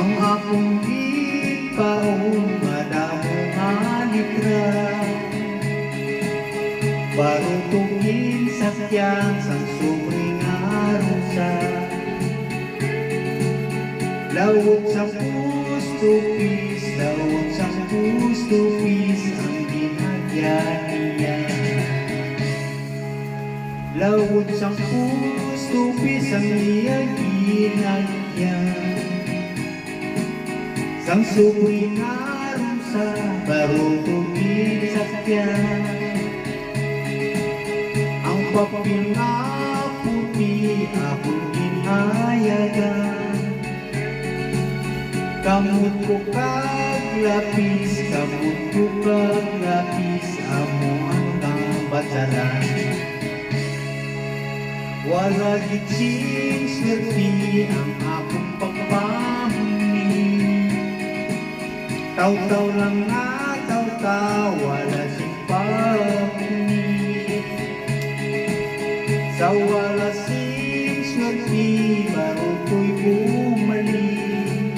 ang akong gipaon madamo nga litra barutungin sakyan sang subring arusa lawot sa pustupis lawot sa pustupis ang ginagyan niya lawot sa pustupis ang iyang ginagyan sang subring arusa barutungin sakyan ang papel nga puti akong ginayagan kamot ko kag lapis kamot ko kag lapis amo ang kabatsaran wala gitsing swerti ang akong pagpahuni taw-taw lang nga taw-taw wala sing pahuni sa wala sing swerti baro ko'y bumalik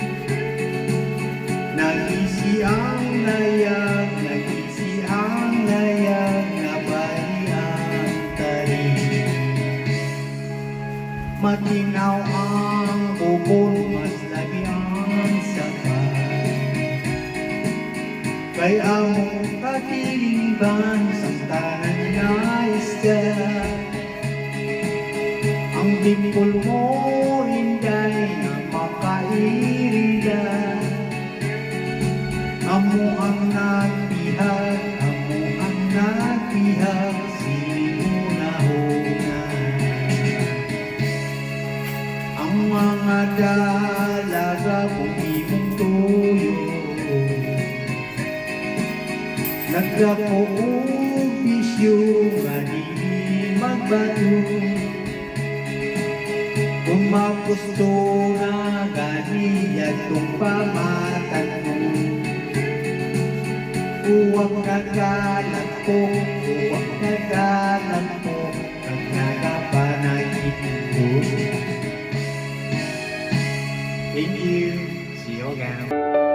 nagisi ang layag nabali ang tarik matinaw ang bubon mas lagi ang sakay kay among katiliban sang tanan nga isda ang dimpol mo inday na makairilan amo ang nagpihag sinunahunan ang mga dalaga pumimong tuyo nagkapoong bisyo nga di magbato gumapusto na gani yatong pamatan mo uwag nagalan ko ang nagapanagin ko. Thank you. See you again.